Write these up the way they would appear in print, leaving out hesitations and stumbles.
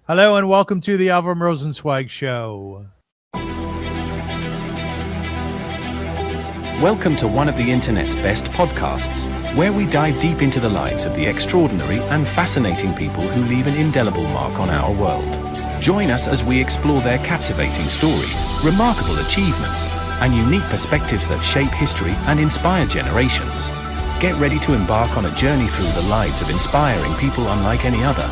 Hello and welcome to the AVRUM Rosenzweig Show. Welcome to one of the internet's best podcasts, where we dive deep into the lives of the extraordinary and fascinating people who leave an indelible mark on our world. Join us as we explore their captivating stories, remarkable achievements, and unique perspectives that shape history and inspire generations. Get ready to embark on a journey through the lives of inspiring people unlike any other.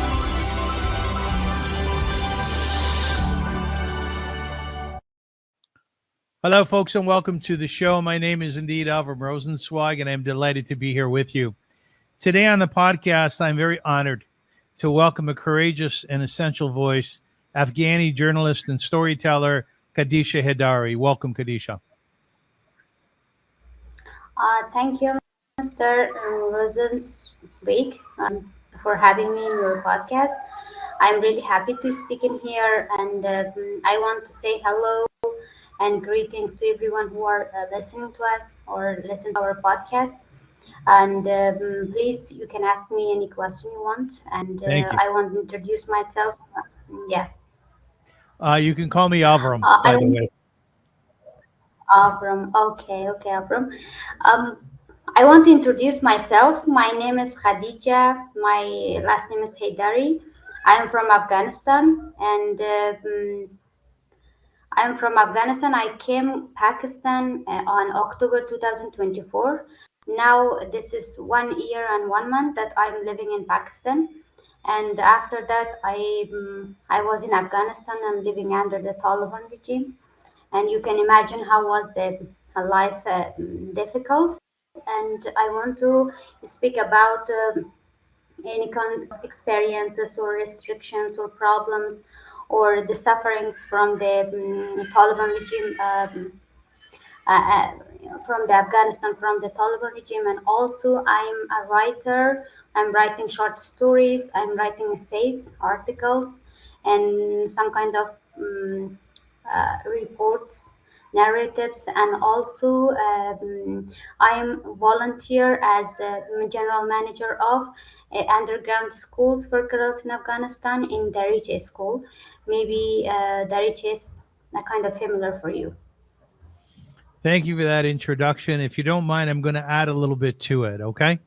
Hello, folks, and welcome to the show. My name is indeed AVRUM Rosenzweig, and I'm delighted to be here with you. Today on the podcast, I'm very honored to welcome a courageous and essential voice, Afghani journalist and storyteller, Khadija Haidary. Welcome, Khadija. Thank you, Mr. Rosensweig, for having me in your podcast. I'm really happy to speak in here, and I want to say hello and greetings to everyone who are listening to us or listen to our podcast. And please, you can ask me any question you want, and Thank you. I want to introduce myself. Yeah, You can call me AVRUM, I by the want way. Avram. Okay, Avram. Um, I want to introduce myself. My name is Khadija. My last name is Haidary. I am from Afghanistan, and I am from Afghanistan. I came Pakistan on October 2024. Now this is 1 year and 1 month that I'm living in Pakistan, and after that I was in Afghanistan and living under the Taliban regime, and you can imagine how was the life difficult. And I want to speak about any kind of experiences or restrictions or problems or the sufferings from the Taliban regime, from the Afghanistan, from the Taliban regime. And also I'm a writer. I'm writing short stories, I'm writing essays, articles, and some kind of reports, narratives. And also I'm volunteer as a general manager of underground schools for girls in Afghanistan in Darij school. Maybe Darij is kind of familiar for you. Thank you for that introduction. If you don't mind, I'm going to add a little bit to it, okay?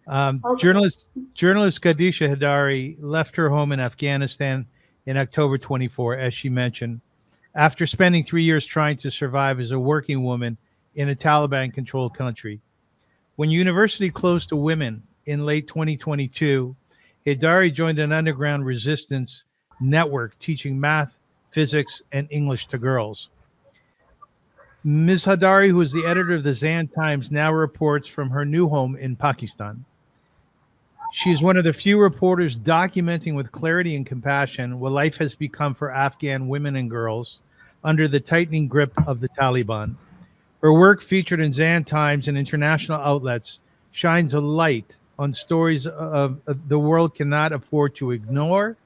Um, Okay. journalist journalist Khadija Haidary left her home in Afghanistan in October 24, as she mentioned, after spending 3 years trying to survive as a working woman in a Taliban controlled country. When university closed to women in late 2022, Hidari joined an underground resistance network teaching math, physics, and English to girls. Ms. Hadari, who is the editor of the Zan Times, now reports from her new home in Pakistan. She is one of the few reporters documenting with clarity and compassion what life has become for Afghan women and girls under the tightening grip of the Taliban. Her work, featured in Zan Times and international outlets, shines a light on stories of the world cannot afford to ignore,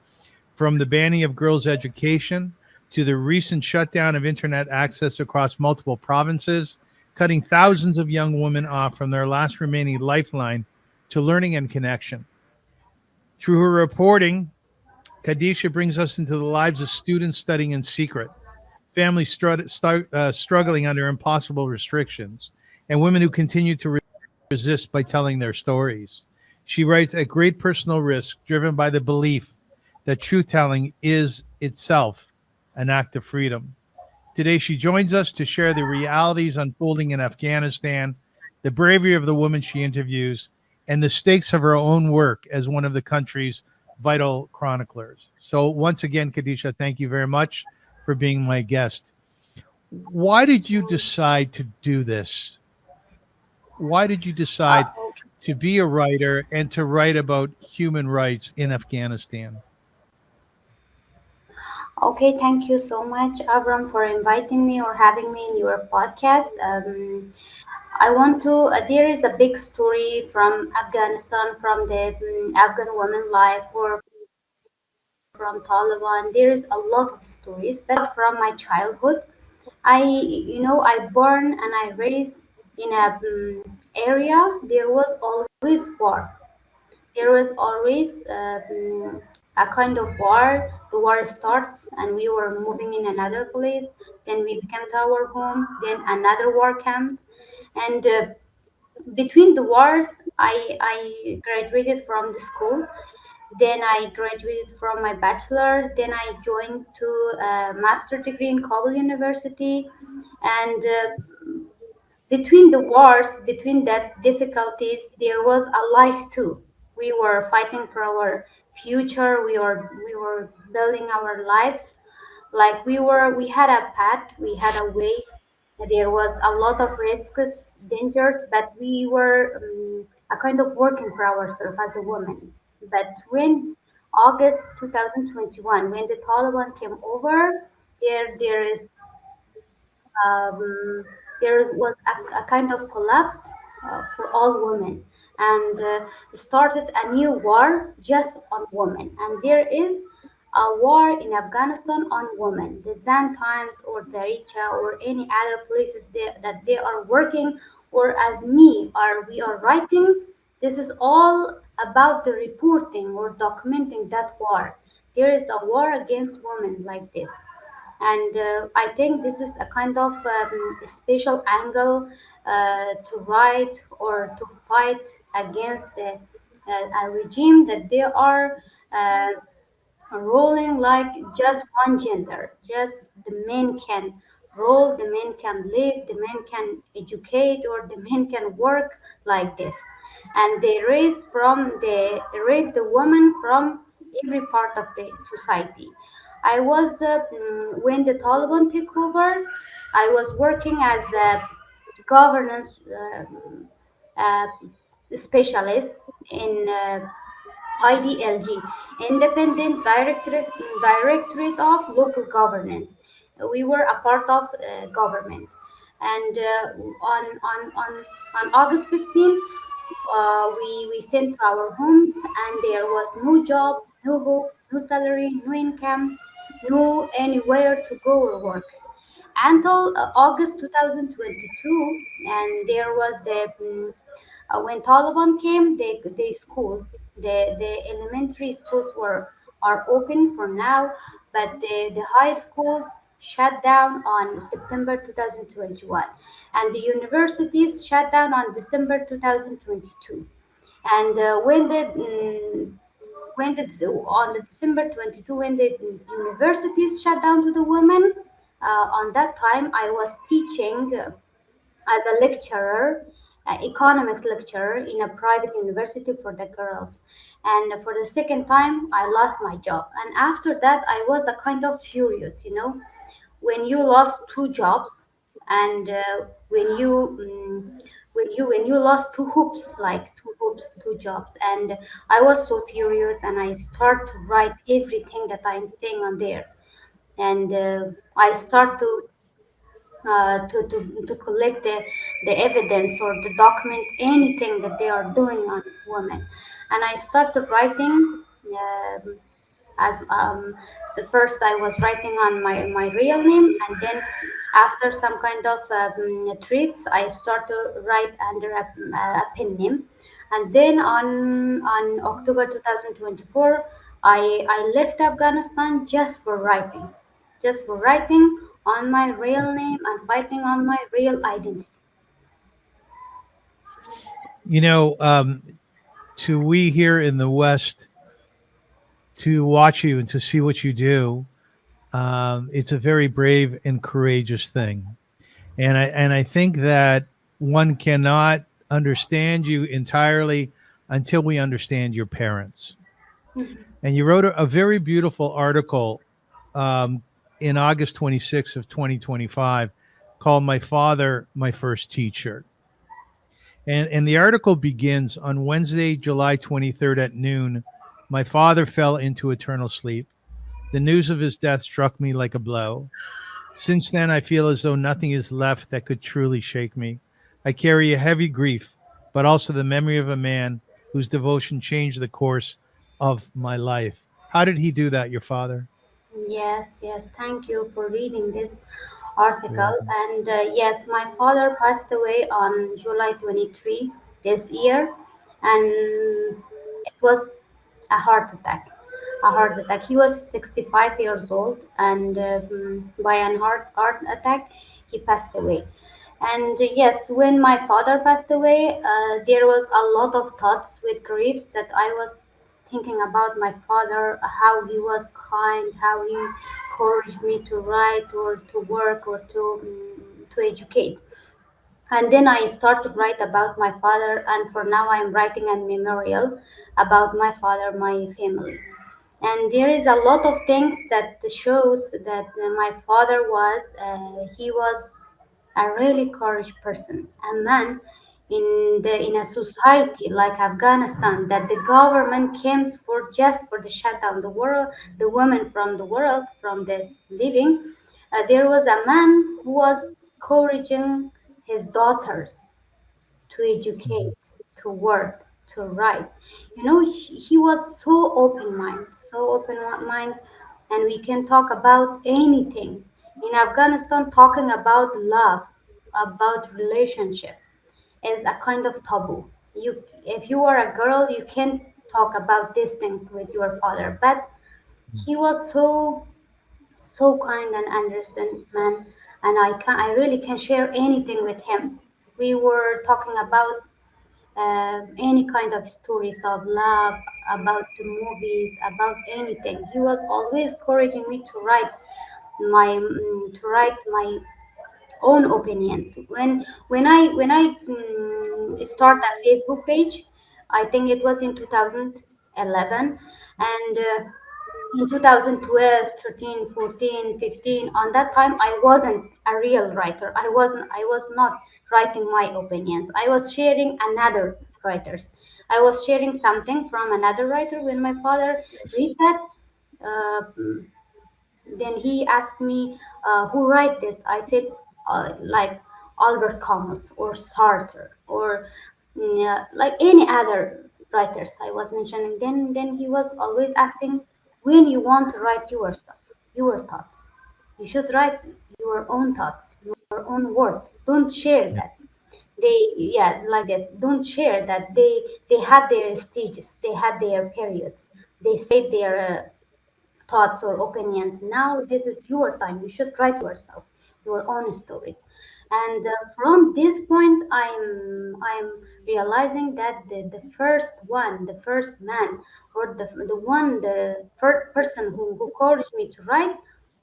from the banning of girls' education to the recent shutdown of internet access across multiple provinces, cutting thousands of young women off from their last remaining lifeline to learning and connection. Through her reporting, Kadisha brings us into the lives of students studying in secret, families struggling under impossible restrictions, and women who continue to resist by telling their stories. She writes at great personal risk, driven by the belief that truth telling is itself an act of freedom. Today, she joins us to share the realities unfolding in Afghanistan, the bravery of the woman she interviews, and the stakes of her own work as one of the country's vital chroniclers. So, once again, Kadisha, thank you very much for being my guest. Why did you decide to do this? Why did you decide Okay. to be a writer and to write about human rights in Afghanistan? Okay, thank you so much, Avram, for inviting me or having me in your podcast. I want to, there is a big story from Afghanistan, from the Afghan women life, or from Taliban. There is a lot of stories, but from my childhood. I born and I raised in a area. There was always war. There was always a kind of war. The war starts, and we were moving in another place. Then we became to our home. Then another war comes, and between the wars, I graduated from the school. Then I graduated from my bachelor. Then I joined to a master degree in Kabul University, and between the wars, between that difficulties, there was a life too. We were fighting for our future. We were building our lives. Like we had a path, we had a way. There was a lot of risks, dangers, but we were a kind of working for ourselves as a woman. But when August 2021, when the Taliban came over, there is um, there was a kind of collapse for all women, and started a new war just on women. And there is a war in Afghanistan on women. The Zan Times or Daricha or any other places that they are working, or as me are we are writing. This is all about the reporting or documenting that war. There is a war against women like this, and I think this is a kind of special angle to write or to fight against a regime that they are uh, ruling like just one gender. Just the men can rule, the men can live, the men can educate, or the men can work like this. And they raise the woman from every part of the society. I was when the Taliban took over, I was working as a governance uh, specialist in IDLG, Independent Directorate of Local Governance. We were a part of government, and on August 15th, we sent to our homes, and there was no job, no hope, no salary, no income, no anywhere to go or work until August 2022, and there was when Taliban came, the schools, the elementary schools are open for now, but the high schools shut down on September 2021, and the universities shut down on December 2022. And when the on the December 22, when the universities shut down to the women, on that time I was teaching as a lecturer, economics lecturer in a private university for the girls. And for the second time, I lost my job. And after that, I was a kind of furious, when you lost two jobs, and when you lost two hoops, like two hoops, two jobs. And I was so furious, and I start to write everything that I'm saying on there. And I start to collect the evidence or to document anything that they are doing on women. And I started writing as the first I was writing on my real name, and then after some kind of treats, I start to write under a pen name. And then on October 2024, I left Afghanistan just for writing on my real name and fighting on my real identity. You know, to we here in the West, to watch you and to see what you do, it's a very brave and courageous thing. And I think that one cannot understand you entirely until we understand your parents. And you wrote a very beautiful article um, in August 26th of 2025 called "My Father, My First Teacher." And the article begins on Wednesday, July 23rd at noon. My father fell into eternal sleep. The news of his death struck me like a blow. Since then, I feel as though nothing is left that could truly shake me. I carry a heavy grief, but also the memory of a man whose devotion changed the course of my life. How did he do that, your father? Yes, yes. Thank you for reading this You're article. welcome. And yes, my father passed away on July 23 this year, and it was a heart attack. a heart attack. He was 65 years old, and by an heart attack, he passed away. And yes, when my father passed away, there was a lot of thoughts with griefs that I was thinking about my father, how he was kind, how he encouraged me to write or to work or to educate. And then I started to write about my father, and for now I'm writing a memorial about my father, my family. And there is a lot of things that shows that my father was he was a really courage person, a man in a society like Afghanistan that the government came for just for the shutdown the world, the women from the world from the living. There was a man who was encouraging his daughters to Mhm. educate, to work, to write. You know, he was so open mind, so open mind, and we can talk about anything. In Afghanistan, talking about love, about relationship is a kind of taboo. You, if you are a girl, you can't talk about these things with your father. But he was so kind and understand man, and I really can share anything with him. We were talking about any kind of stories of love, about the movies, about anything. He was always encouraging me to write my own opinions. When I start a Facebook page, I think it was in 2011, and in 2012, 13, 14, 15, on that time I wasn't a real writer. I was not writing my opinions. I was sharing another writers. I was sharing something from another writer. When my father Yes. read that, uh, then he asked me, who write this? I said, like Albert Camus or Sartre or like any other writers I was mentioning. Then he was always asking, when you want to write yourself, your thoughts, you should write your own thoughts, your own words. Don't share Yeah. that. They, yeah, like this. Don't share that. They had their stages. They had their periods. They said their thoughts or opinions. Now this is your time. You should write yourself your own stories. And from this point, I'm realizing that the first one, the first man, or the first person who encouraged me to write,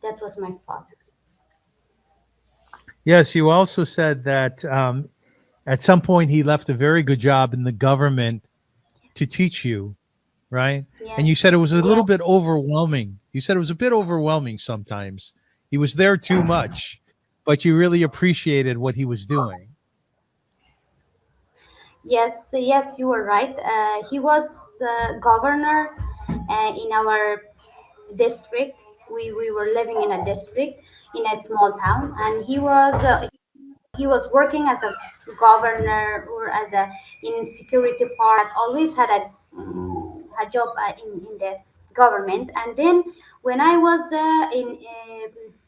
that was my father. Yes, you also said that at some point he left a very good job in the government to teach you, right? And Yes, you said it was a little yes, bit overwhelming. You said it was a bit overwhelming sometimes. He was there too much, but you really appreciated what he was doing. yes, yes. You were right. He was governor in our district. We were living in a district in a small town, and he was working as a governor or as a in security part. Always had a job in the government. And then when I was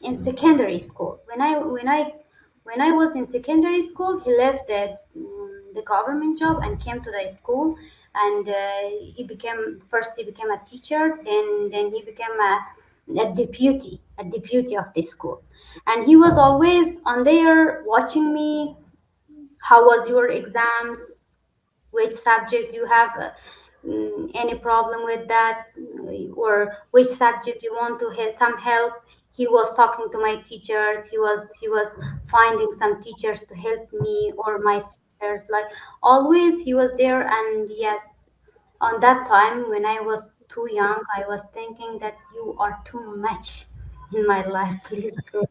in secondary school, when I was in secondary school, he left the government job and came to the school. And he became a teacher. Then he became a deputy of the school. And he was always on there watching me. How was your exams? Which subject you have any problem with that, or which subject you want to have some help? He was talking to my teachers. He was finding some teachers to help me or my sisters. Like always, he was there. And yes, on that time when I was too young, I was thinking that you are too much in my life. Please go.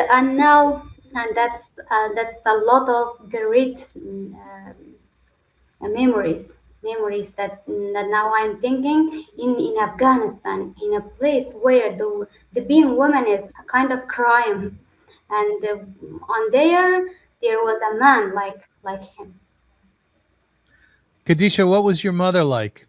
And now, and that's a lot of great memories that now I'm thinking in Afghanistan, in a place where the being woman is a kind of crime. And on there was a man like him. Kadisha, what was your mother like?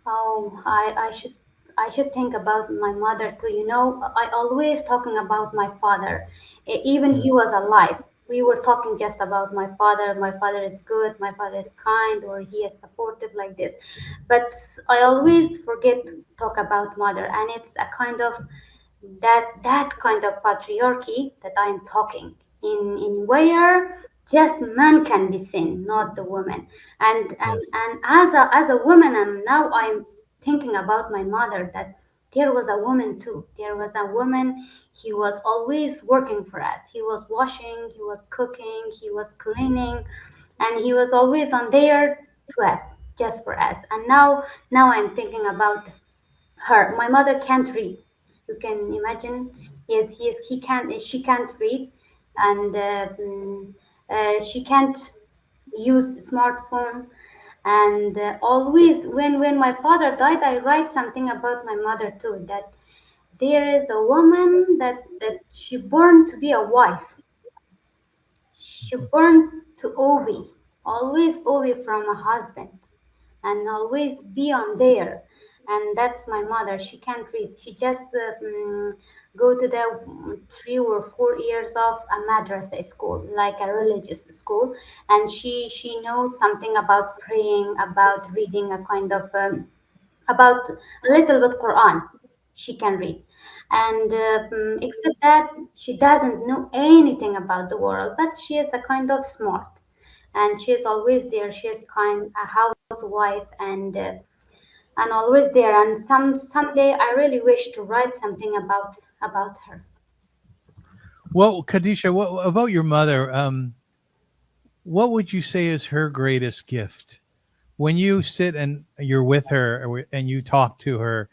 Oh, I should think about my mother too. You know, I always talking about my father, even he Mm. was alive. we were talking just about my father. My father is good, my father is kind, or he is supportive, like this. But I always forget to talk about mother, and it's a kind of that kind of patriarchy that I'm talking in where just man can be seen, not the woman. Yes. And as a woman, and now I'm thinking about my mother, that there was a woman too. There was a woman. He was always working for us. He was washing, he was cooking, he was cleaning, and he was always on there to us, just for us. And now I'm thinking about her. My mother can't read. You can imagine. Yes, he can't. She can't read, and she can't use smartphone. And always, when my father died, I write something about my mother too. That there is a woman that she born to be a wife. She born to Obi, always Obi from a husband, and always be on there. And that's my mother. She can't read. She just go to the 3 or 4 years of a madrasa school, like a religious school, and she knows something about praying, about reading a kind of about a little bit Quran. She can read, and except that she doesn't know anything about the world. But she is a kind of smart, and she is always there. She is kind a housewife, and always there. And someday I really wish to write something about her. Well, Khadija, what about your mother? What would you say is her greatest gift? When you sit and you're with her and you talk to her,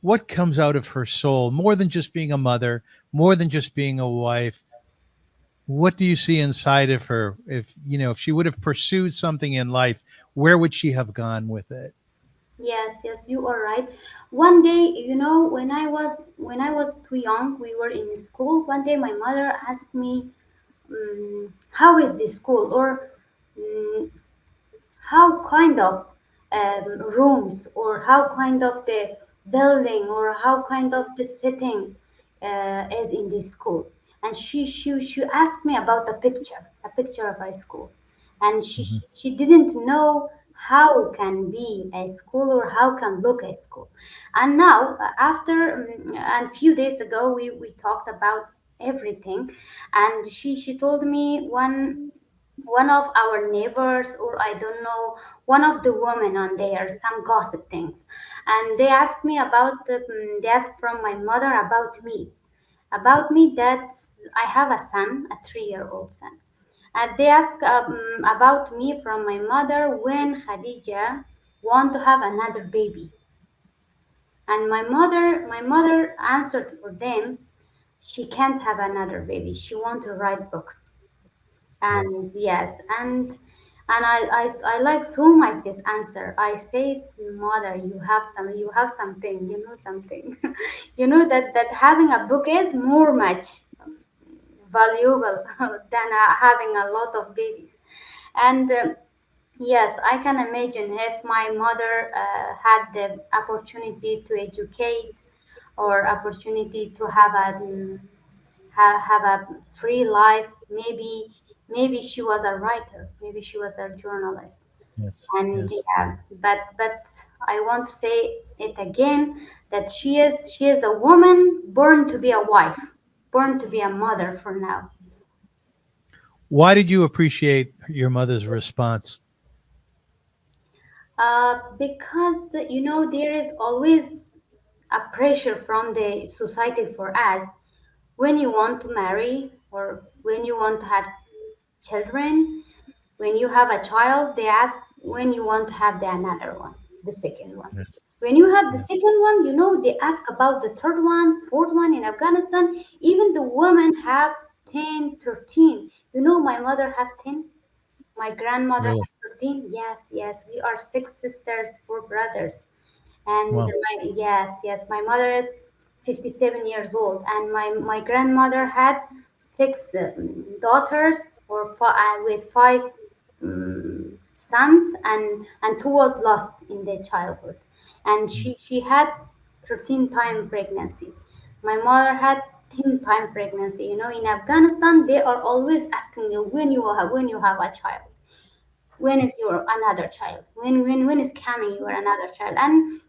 what comes out of her soul more than just being a mother, more than just being a wife? What do you see inside of her? If you know, if she would have pursued something in life, where would she have gone with it? Yes, yes, you are right. One day, when I was too young, we were in school. One day, my mother asked me, "How is the school?" or mm, how kind of rooms, or how kind of the building, or how kind of the setting is in the school. And she asked me about a picture of a school, and she Mhm. she, she didn't know how can be a school, or how can look a school. And now, after and few days ago, we talked about everything, and she told me one of our neighbors, or I don't know, one of the women on there, some gossip things. And they asked me they asked from my mother about me that I have a son, a 3-year-old son. And they asked about me from my mother when Khadija want to have another baby. And my mother answered for them, she can't have another baby. She want to write books. Yes. And yes, and I like so much this answer. I say, mother, you have something, something. that having a book is more much valuable than having a lot of babies. And yes, I can imagine if my mother had the opportunity to educate, or opportunity to have a free life. Maybe she was a writer, maybe she was a journalist. Yes. And Yes. yeah, but I want to say it again, that she is a woman born to be a wife, born to be a mother for now. Why did you appreciate your mother's response? Because there is always a pressure from the society for us, when you want to marry, or when you want to have children. When you have a child, they ask when you want to have the another one, the second one. Yes. When you have the Yes. second one, they ask about the third one, fourth one. In Afghanistan, even the women have 10, 13. My mother have 10. My grandmother Really? have 13. Yes, yes. We are six sisters, four brothers. And Wow. yes, my mother is 57 years old, and my grandmother had six daughters, with five sons, and two was lost in their childhood. And Mm. she had 13 time pregnancy. My mother had teen time pregnancy. In Afghanistan, they are always asking you when you have a child, when is your another child, when is coming your another child. And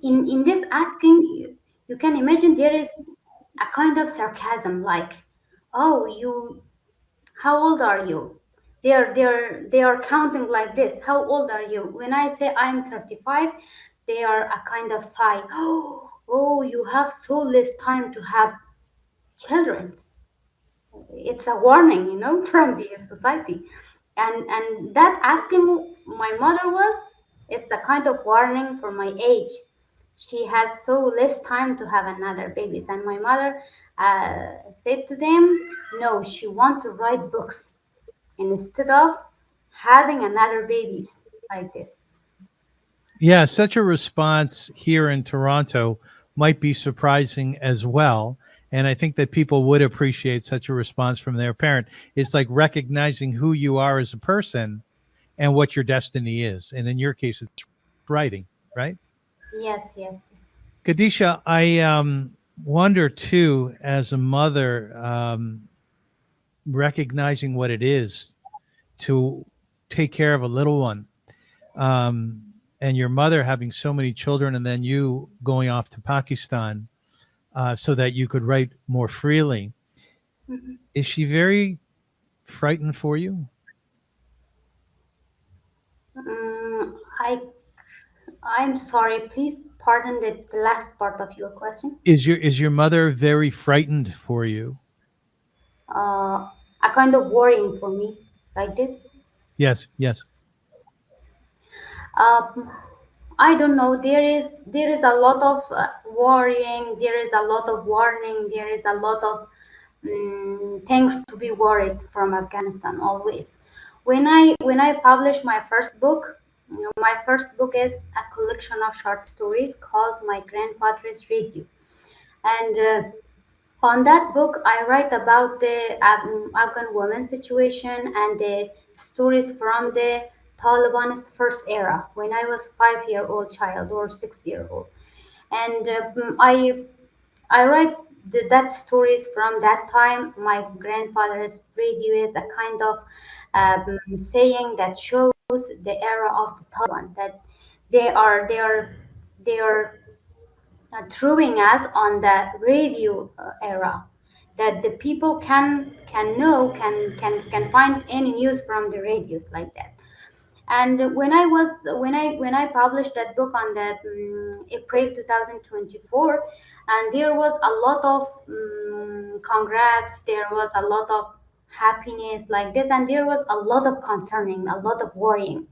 in this asking, you can imagine there is a kind of sarcasm, like, oh, how old are you? They are counting like this. How old are you? When I say I'm 35, they are a kind of sigh. Oh, you have so less time to have children. It's a warning, from the society. And that asking my mother was, it's a kind of warning for my age. She has so less time to have another babies. And my mother said to them, no, she want to write books instead of having another babies like this. Yeah, such a response here in Toronto might be surprising as well. And I think that people would appreciate such a response from their parent. It's like recognizing who you are as a person and what your destiny is. And in your case, it's writing, right? Yes, yes, yes. Kadisha, I wonder too, as a mother, recognizing what it is to take care of a little one, um, and your mother having so many children, and then you going off to Pakistan so that you could write more freely. Mhm. Is she very frightened for you? I I'm sorry. Please pardon the last part of your question. Is your mother very frightened for you? uh, a kind of worrying for me like this. Yes, yes. Um, I don't know. There is a lot of worrying. There is a lot of warning. There is a lot of things to be worried from Afghanistan always. When I published my first book, my first book is a collection of short stories called My Grandfather's Radio, and on that book, I write about the Afghan women situation and the stories from the Taliban's first era when I was 5 year old child or 6 year old, and I write that stories from that time. My grandfather's radio is a kind of saying that shows the era of the Taliban, that they are throwing us on the radio era, that the people can know can find any news from the radios like that. And when I published that book on the April 2024, and there was a lot of congrats, there was a lot of happiness like this, and there was a lot of concerning, a lot of worrying.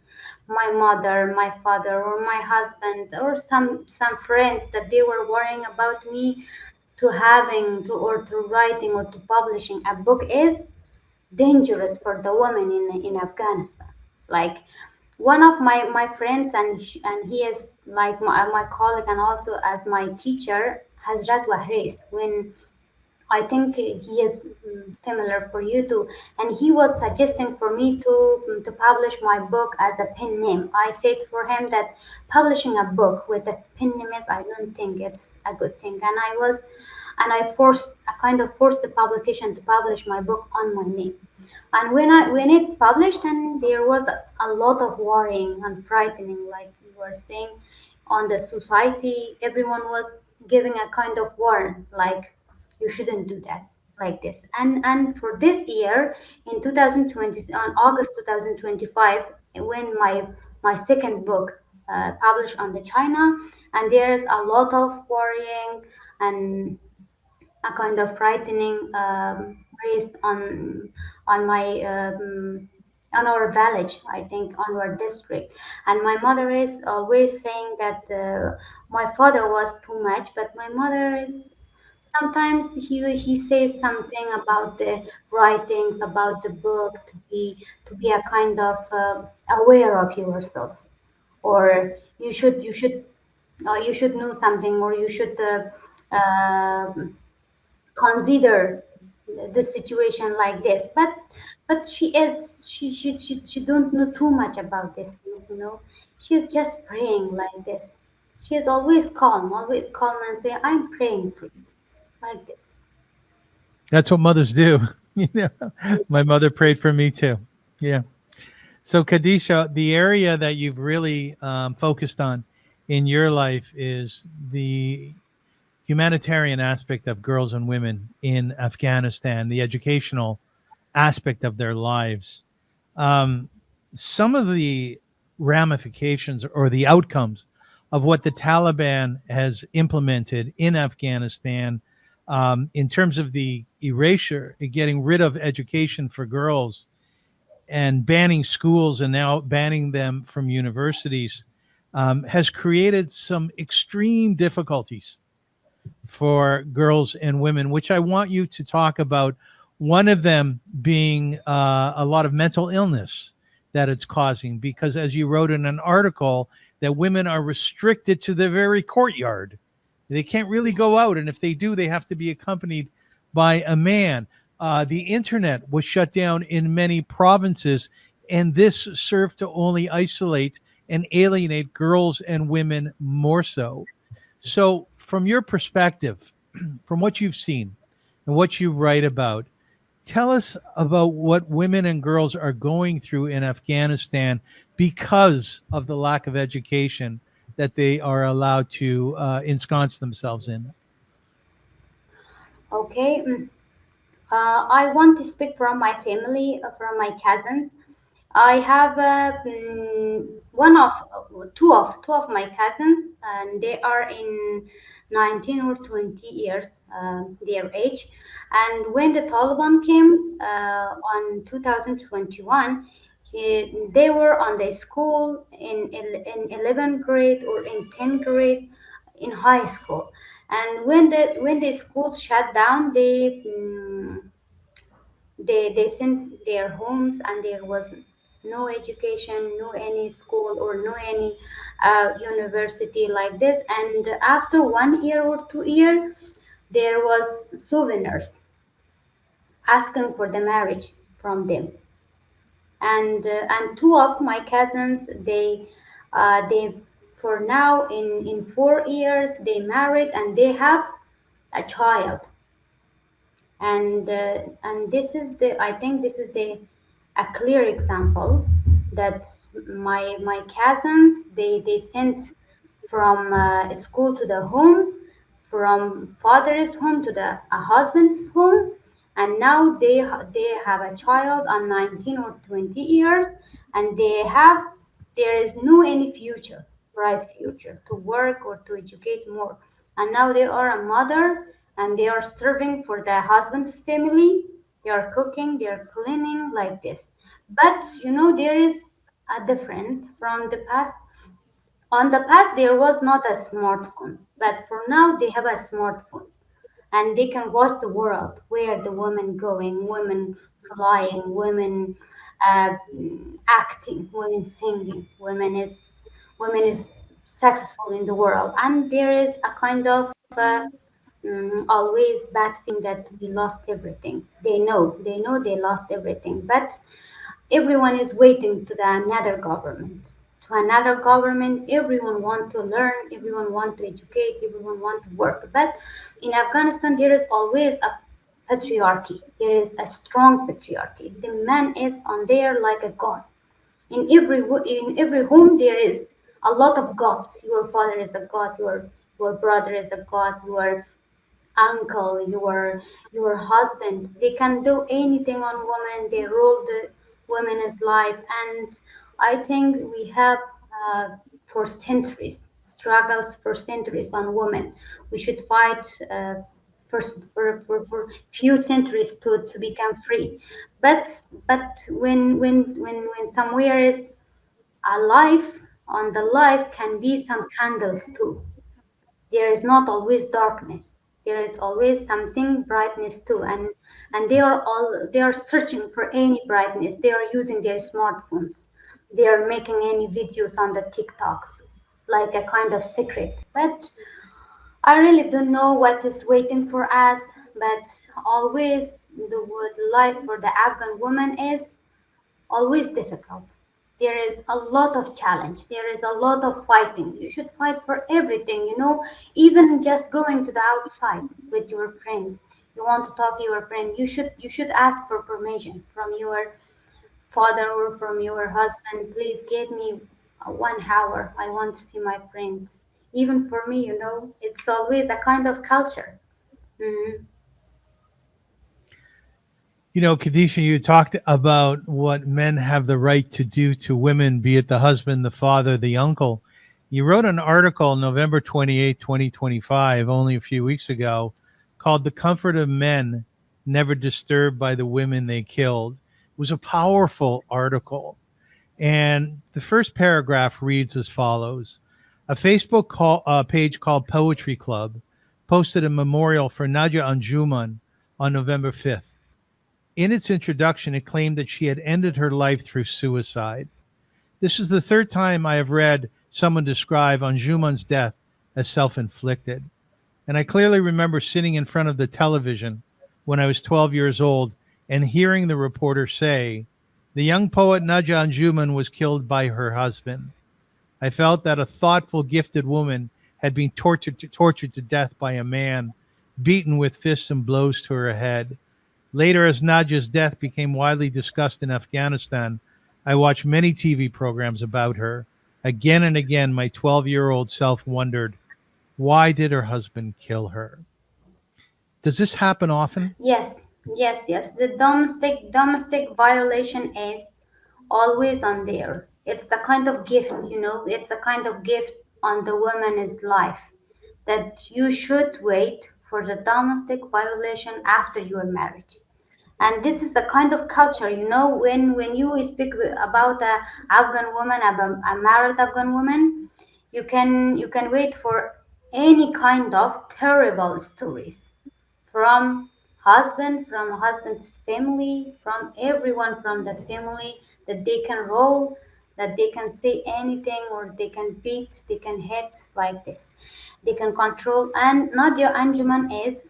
My mother, my father, or my husband, or some friends, that they were worrying about me to having to or to writing or to publishing a book is dangerous for the women in Afghanistan. Like, one of my friends, and he is like my colleague and also as my teacher, Hazrat Wahris, when I think he is familiar for you too, and he was suggesting for me to publish my book as a pen name. I said for him that publishing a book with a pen name is, I don't think it's a good thing, and I kind of forced the publication to publish my book on my name. And when it published, and there was a lot of worrying and frightening, like you were saying, on the society. Everyone was giving a kind of warn, like, you shouldn't do that like this. And for this year, in 2020, on August 2025, when my second book published on the China, and there's a lot of worrying and a kind of frightening, based on my on our village, I think, on our district. And my mother is always saying that my father was too much, but my mother is, sometimes he says something about the writings, about the book, to be a kind of aware of yourself, or you should know something, or you should consider the situation like this. But she don't know too much about these things. She's just praying like this. She is always calm and say, I'm praying for you like this. That's what mothers do. You know, my mother prayed for me too. Yeah. So, Kadisha, the area that you've really focused on in your life is the humanitarian aspect of girls and women in Afghanistan, the educational aspect of their lives. Um, some of the ramifications or the outcomes of what the Taliban has implemented in Afghanistan in terms of the erasure, getting rid of education for girls and banning schools and now banning them from universities has created some extreme difficulties for girls and women, which I want you to talk about. One of them being a lot of mental illness that it's causing, because as you wrote in an article, that women are restricted to their very courtyard. They can't really go out, and if they do, they have to be accompanied by a man. The internet was shut down in many provinces, and this served to only isolate and alienate girls and women more so. So, from your perspective, from what you've seen and what you write about, tell us about what women and girls are going through in Afghanistan because of the lack of education that they are allowed to ensconce themselves in. Okay. I want to speak from my family, from my cousins. I have two of my cousins, and they are in 19 or 20 years their age. And when the Taliban came on 2021, they were on the school in 11th grade or in 10th grade in high school. And when the schools shut down, they sent their homes, and there was no education, no any school or no any university like this. And after 1 year or 2 year, there was souvenirs asking for the marriage from them. And two of my cousins, they for now in 4 years they married, and they have a child. And this is the I think this is the a clear example that my cousins, they sent from school to the home, from father's home to the husband's home, and now they have a child on 19 or 20 years, and there is no any future, bright future to work or to educate more. And now they are a mother, and they are serving for the husband's family. They are cooking, they are cleaning like this. But there is a difference from the past. On the past, there was not a smartphone, but for now, they have a smartphone, and they can watch the world, where the women going, women flying, women acting, women singing, women is successful in the world. And there is a kind of always bad thing that we lost everything. They know they lost everything, but everyone is waiting to the another government. To another government, everyone want to learn, everyone want to educate, everyone want to work. But in Afghanistan, there is always a patriarchy. There is a strong patriarchy. The man is on there like a god. In every home, there is a lot of gods. Your father is a god. Your brother is a god. Uncle, your husband. They can do anything on women. They rule the women's life. And I think we have for centuries struggles for centuries on women. We should fight for few centuries to become free. But when somewhere is a life, on the life can be some candles too. There is not always darkness, there is always something brightness too. And they are searching for any brightness. They are using their smartphones, they are making any videos on the TikToks, like a kind of secret. But I really don't know what is waiting for us. But always the life for the Afghan woman is always difficult. There is a lot of challenge. There is a lot of fighting. You should fight for everything. Even just going to the outside with your friend. you want to talk to your friend, you should ask for permission from your father or from your husband. Please give me 1 hour. I want to see my friends. Even for me, it's always a kind of culture. Hmm. Kadisha, you talked about what men have the right to do to women, be it the husband, the father, the uncle. You wrote an article November 28, 2025, only a few weeks ago, called The Comfort of Men Never Disturbed by the Women They Killed. It was a powerful article. And the first paragraph reads as follows. A page called Poetry Club posted a memorial for Nadia Anjuman on November 5th. In its introduction, it claimed that she had ended her life through suicide. This is the third time I have read someone describe Anjuman's death as self inflicted. And I clearly remember sitting in front of the television when I was 12 years old and hearing the reporter say, the young poet Nadia Anjuman was killed by her husband. I felt that a thoughtful, gifted woman had been tortured to death by a man, beaten with fists and blows to her head. Later, as Nadia's death became widely discussed in Afghanistan, I watched many TV programs about her. Again and again, my 12-year-old self wondered, why did her husband kill her? Does this happen often? Yes, yes. The domestic violation is always on there. It's the kind of gift. It's the kind of gift on the woman's life that you should wait for the domestic violation after your marriage. And this is the kind of culture, when you speak about a Afghan woman, about a married Afghan woman, you can wait for any kind of terrible stories from husband's family, from everyone from that family, that they can roll, that they can say anything, or they can beat, they can hit like this, they can control. And Nadia Anjuman is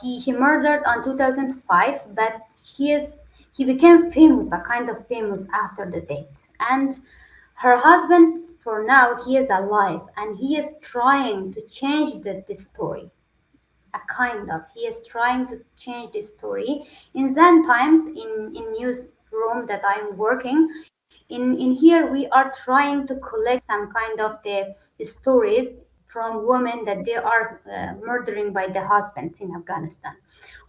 he murdered on 2005, but he became famous, a kind of famous after the date. And her husband, for now, he is alive, and he is trying to change the story. A kind of he is trying to change the story. In Zen times, in newsroom that I'm working in here, we are trying to collect some kind of the stories from women that they are murdering by the husbands in Afghanistan.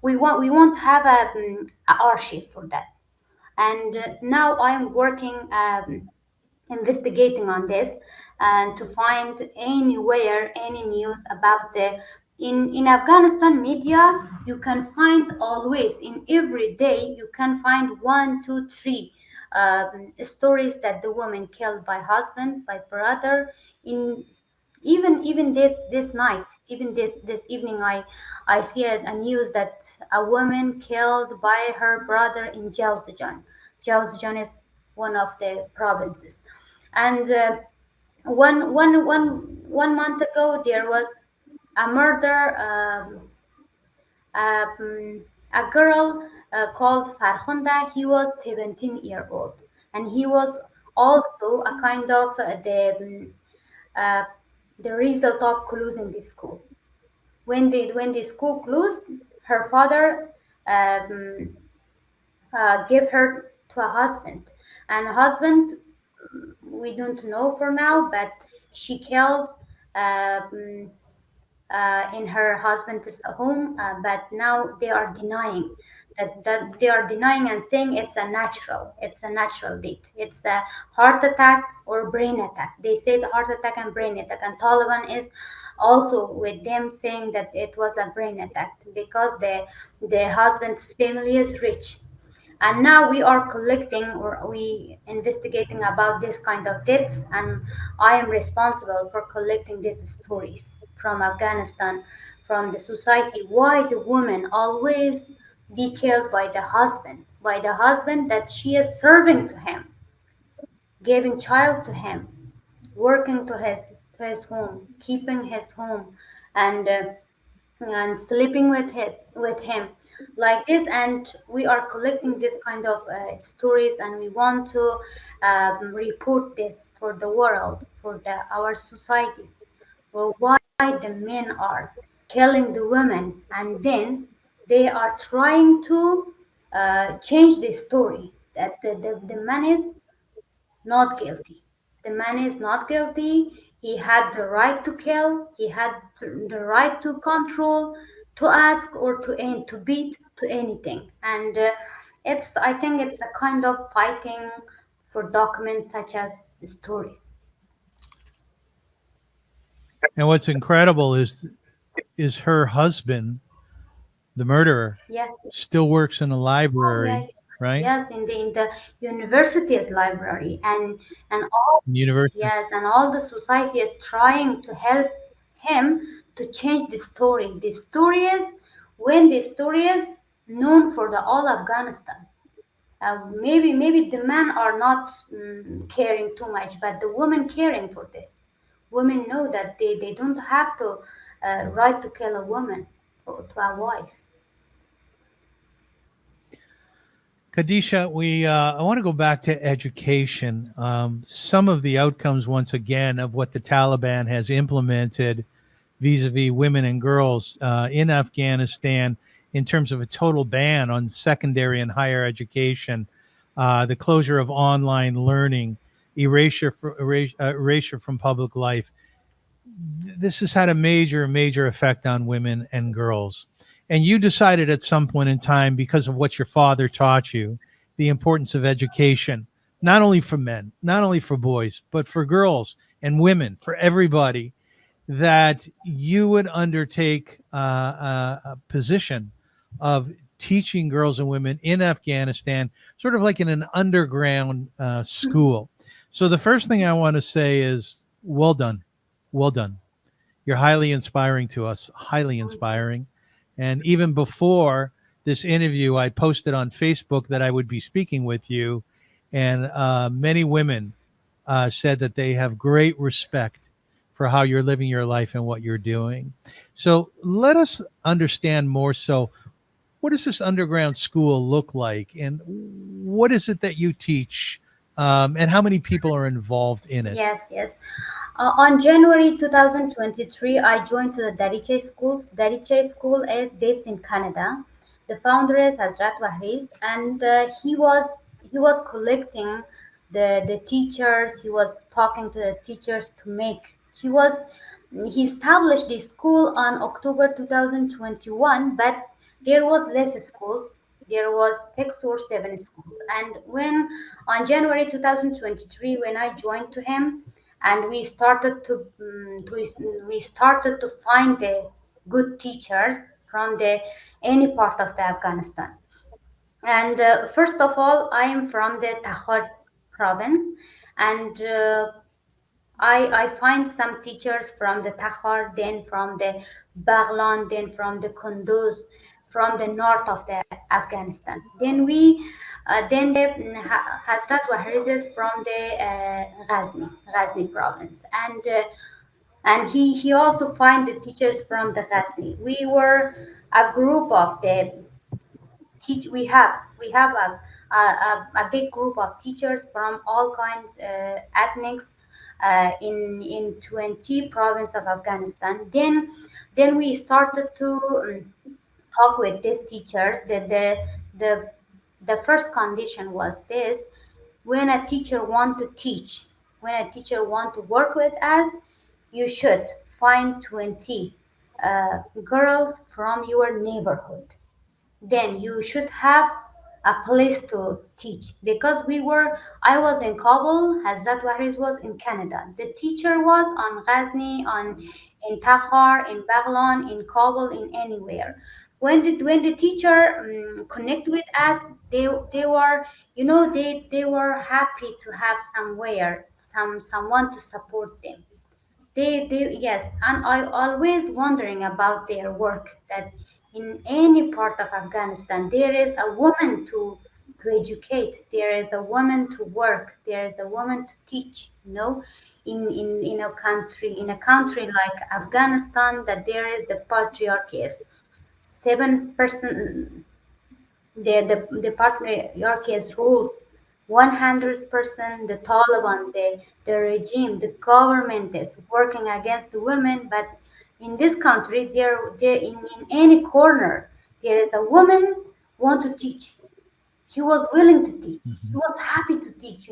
We want to have a archive for that. And now I'm working, investigating on this, and to find anywhere any news about the in Afghanistan media. You can find always, in every day, you can find one, two, three stories that the woman killed by husband, by brother. In even this night, even this evening, I see a news that a woman killed by her brother in Jauzijan. Jauzijan is one of the provinces. And one month ago, there was a murder. A girl called Farhonda. He was 17-year old, and he was also a kind of uh, the result of closing the school. When the school closed, her father um, gave her to a husband, and husband, we don't know for now, but she killed um, in her husband's home, but now they are denying that they are denying and saying it's a natural death. It's a heart attack or brain attack. They say the heart attack and brain attack, and Taliban is also with them saying that it was a brain attack because the husband's family is rich. And now we are collecting, or we investigating about this kind of deaths, and I am responsible for collecting these stories from Afghanistan, from the society. Why the woman always be killed by the husband that she is serving to him, giving child to him, working to his home, keeping his home, and sleeping with him like this. And we are collecting this kind of stories, and we want to report this for the world, for our society, for why the men are killing the women, and then they are trying to change the story that the man is not guilty. The man is not guilty. He had the right to kill. He had the right to control, to ask, or to aim, to beat, to anything. And it's, I think, it's a kind of fighting for documents such as stories. And what's incredible is her husband, the murderer, Yes. still works in a Oh, yeah. library, right? Yes, in the university's library, and all, University. yes, and all the society is trying to help him to change the story. The story is, when the story is known for the all Afghanistan. Maybe the men are not caring too much, but the women caring for this. Women know that they don't have to right to kill a woman or to a wife. Kadisha, I want to go back to education. Some of the outcomes, once again, of what the Taliban has implemented vis-a-vis women and girls in Afghanistan, in terms of a total ban on secondary and higher education, the closure of online learning, erasure from public life. This has had a major effect on women and girls. And you decided at some point in time, because of what your father taught you, the importance of education, not only for men, not only for boys, but for girls and women, for everybody, that you would undertake a position of teaching girls and women in Afghanistan, sort of like in an underground school. So the first thing I want to say is, well done. Well done. You're highly inspiring to us, highly inspiring. And even before this interview, I posted on Facebook that I would be speaking with you. And many women said that they have great respect for how you're living your life and what you're doing. So let us understand more. So, what does this underground school look like? And what is it that you teach? And how many people are involved in it? Yes, yes. On January 2023, I joined to the Dariche schools. Dariche school is based in Canada. The founder is Hazrat Wahriz, and he was collecting the teachers. He was talking to the teachers to make. He established the school on October 2021, but there was less schools. There was 6 or 7 schools, and when on January 2023, when I joined to him, and we started to find the good teachers from the any part of the Afghanistan. And first of all, I am from the Takhar province, and I find some teachers from the Takhar, then from the Baghlan, then from the Kunduz, from the north of the Afghanistan. Then the Hazrat Wahriz is from the Ghazni province, and he also find the teachers from the Ghazni. We were a group of the teach. We have a big group of teachers from all kind ethnics in 20 province of Afghanistan. Then we started to talk with these teachers. The the first condition was this: when a teacher want to teach, when a teacher want to work with us, you should find 20 girls from your neighborhood. Then you should have a place to teach, because I was in Kabul, Hazrat Wahriz was in Canada. The teacher was on Ghazni, on in Takhar, in Baghlan, in Kabul, in anywhere. When the teacher connect with us, they were, they were happy to have somewhere, someone to support them. They Yes, and I always wondering about their work, that in any part of Afghanistan there is a woman to educate, there is a woman to work, there is a woman to teach, in a country like Afghanistan, that there is the patriarchy is 7%. The patriarchy rules 100%. The Taliban, the regime, the government is working against the women, but in this country, there in any corner, there is a woman want to teach. He was willing to teach. He was happy to teach,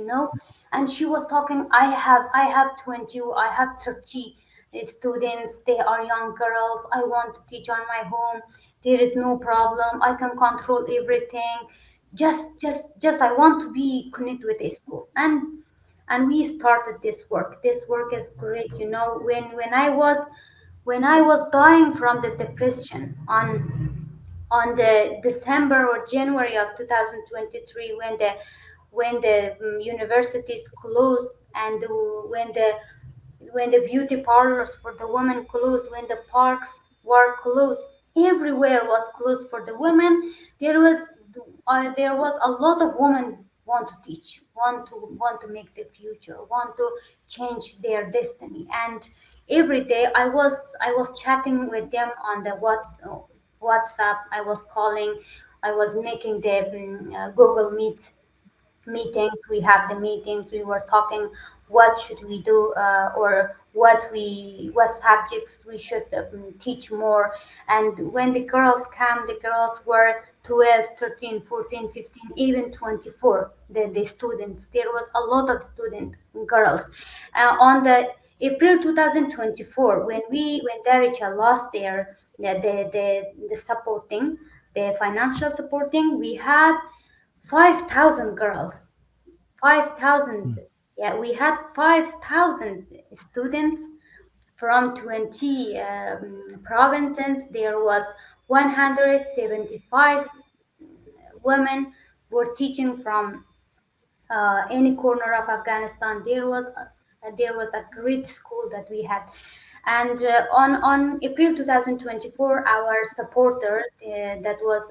and she was talking, I have 20, I have 30 students, they are young girls, I want to teach on my home, there is no problem, I can control everything, just I want to be connected with a school. And we started this work is great, when I was dying from the depression on the December or January of 2023, when the universities closed, and when the beauty parlors for the women closed, when the parks were closed, everywhere was closed for the women. There was a lot of women want to teach, want to make the future, want to change their destiny. And every day I was chatting with them on the WhatsApp. I was calling. I was making the Google Meet meetings. We have the meetings, we were talking what should we do, or what subjects we should teach more. And when the girls came, the girls were 12, 13, 14, 15, even 24, the students. There was a lot of student girls, on the April 2024, when Darija lost the supporting, the financial supporting. We had 5,000 girls. 5,000. Yeah, we had 5,000 students from 20 provinces. There was 175 women were teaching from any corner of Afghanistan. There was a great school that we had. And on April 2024, our supporter, that was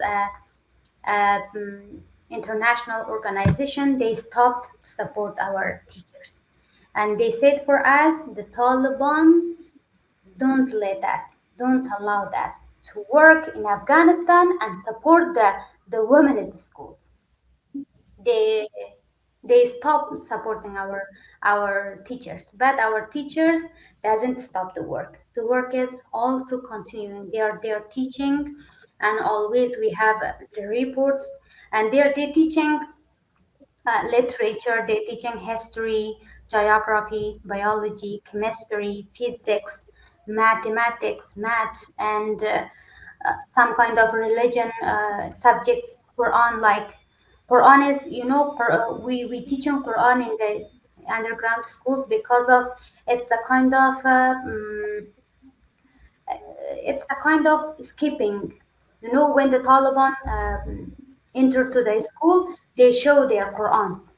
international organization, they stopped to support our teachers. And they said for us, the Taliban don't allow us to work in Afghanistan and support the women's schools. They they stopped supporting our teachers, but our teachers doesn't stop the work is also continuing. They are teaching, and always we have the reports, and they're teaching literature. They're teaching history, geography, biology, chemistry, physics, mathematics, math, and some kind of religion subjects. Quran, like Quran is, we teach on Quran in the underground schools because of it's a kind of it's a kind of skipping. When the Taliban enter to the school, they show their Qurans.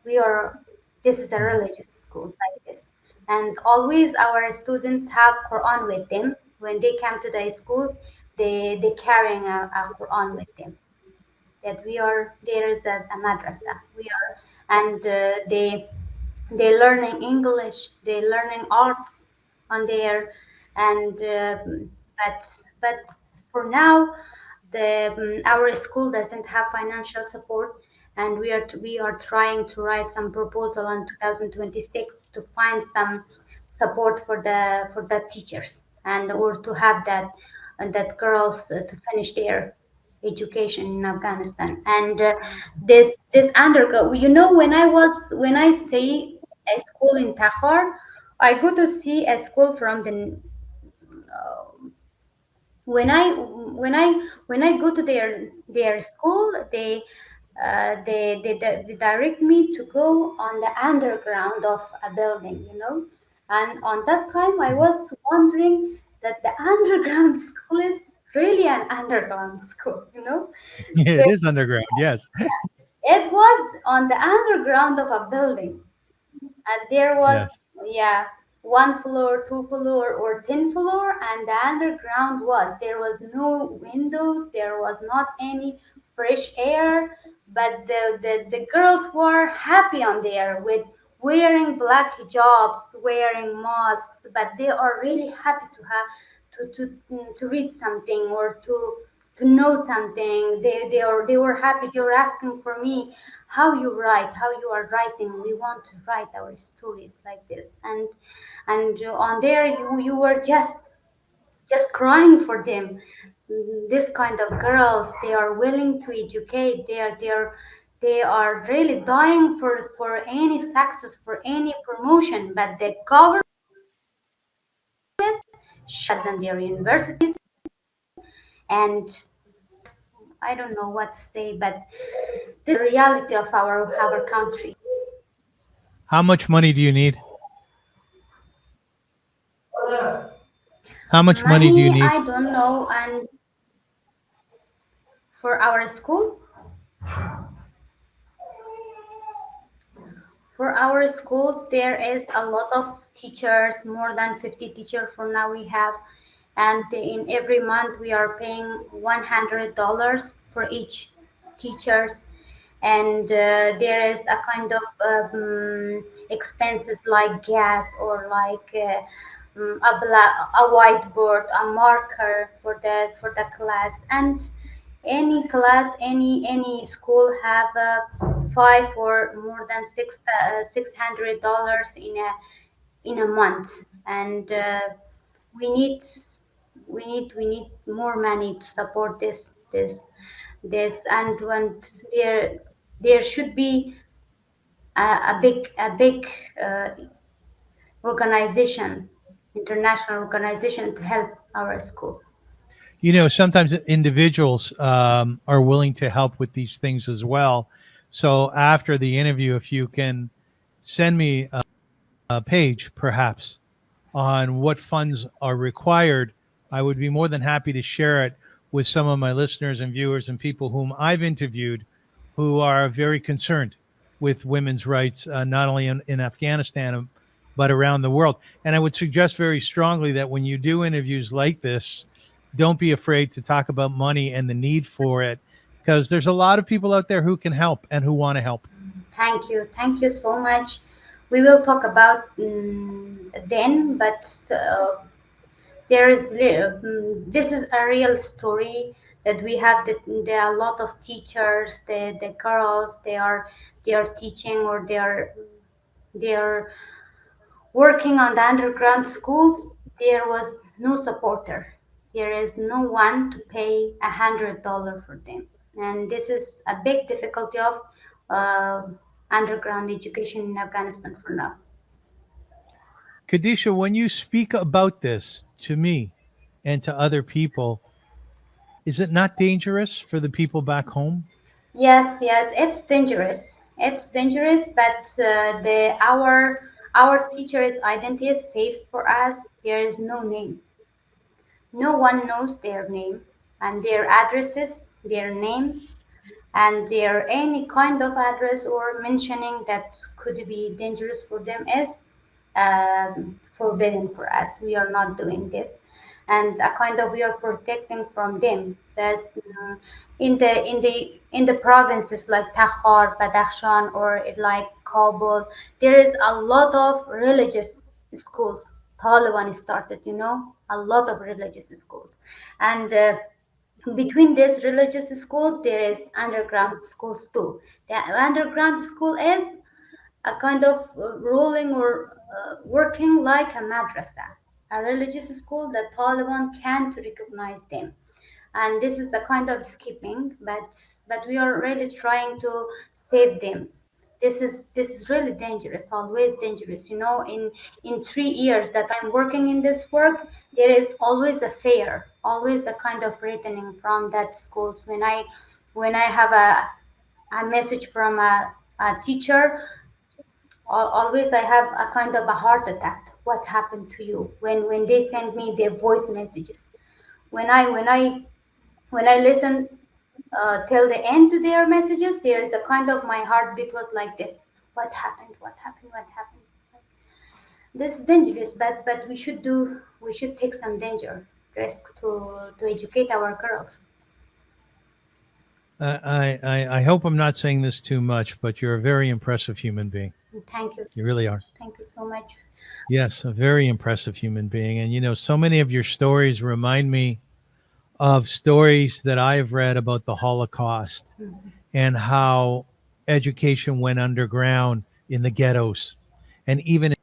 This is a religious school like this. And always our students have Quran with them. When they come to the schools, they carrying a Quran with them. That there is a madrasa. And they learning English, they learning arts on there. And but for now, our school doesn't have financial support, and we are trying to write some proposal on 2026 to find some support for the teachers, and or to have that girls to finish their education in Afghanistan. And this undergrad, when I say a school in Takhar, I go to see a school from the when I when I when I go to their school, they direct me to go on the underground of a building, and on that time I was wondering that the underground school is really an underground school. Yeah, it is underground. Yes. It was on the underground of a building, and there was, Yes. yeah, one floor, two floor, or 10 floor. And the underground there was no windows, there was not any fresh air. But the girls were happy on there with wearing black hijabs, wearing masks, but they are really happy to have to read something, or to know something. They were happy. They were asking for me, how you write, how you are writing. We want to write our stories like this. And on there, you were just just crying for them. This kind of girls, they are willing to educate. They are really dying for any success, for any promotion, but the government shut down their universities. And I don't know what to say, but this is the reality of our country. How much money do you need? How much money do you Money, need? I don't know, and for our schools, there is a lot of teachers, more than 50 teachers for now we have, and in every month we are paying $100 for each teachers, and there is a kind of expenses like gas or like a whiteboard, a marker for the class, and any class, any school have 600 dollars in a month, and we need we need more money to support this, and when there should be a big uh, organization, international organization to help our school. Sometimes individuals are willing to help with these things as well. So after the interview, if you can send me a page, perhaps, on what funds are required, I would be more than happy to share it with some of my listeners and viewers and people whom I've interviewed who are very concerned with women's rights, not only in Afghanistan, but around the world. And I would suggest very strongly that when you do interviews like this, don't be afraid to talk about money and the need for it, because there's a lot of people out there who can help and who want to help. Thank you so much. We will talk about then, but this is a real story that we have. That there are a lot of teachers, the girls, they are teaching, or they are working on the underground schools. There was no supporter. There is no one to pay $100 for them, and this is a big difficulty of uh, underground education in Afghanistan for now. Kadisha, when you speak about this to me and to other people, is it not dangerous for the people back home? Yes, yes, it's dangerous. It's dangerous, but our teacher's identity is safe for us. There is no name. No one knows their name and their addresses, their names, and their any kind of address or mentioning that could be dangerous for them is forbidden for us. We are not doing this, and a kind of we are protecting from them. That's in the provinces like Takhar, Badakhshan, or like Kabul. There is a lot of religious schools. Taliban started, a lot of religious schools, and between these religious schools there is underground schools too. The underground school is a kind of ruling or working like a madrasa, a religious school that Taliban can't recognize them, and this is a kind of skipping, but we are really trying to save them. This is really dangerous, always dangerous. In 3 years that I'm working in this work, there is always a fear, always a kind of returning from that schools. When I have a message from a teacher, always I have a kind of a heart attack. What happened to you? When they send me their voice messages, when I listen till the end to their messages, there is a kind of my heartbeat was like this. What happened? What happened? What happened? This is dangerous, but we should take some danger risk to educate our girls. I hope I'm not saying this too much, but you're a very impressive human being. And thank you, You really are. thank you so much. Yes, a very impressive human being. And so many of your stories remind me of stories that I have read about the Holocaust and how education went underground in the ghettos and even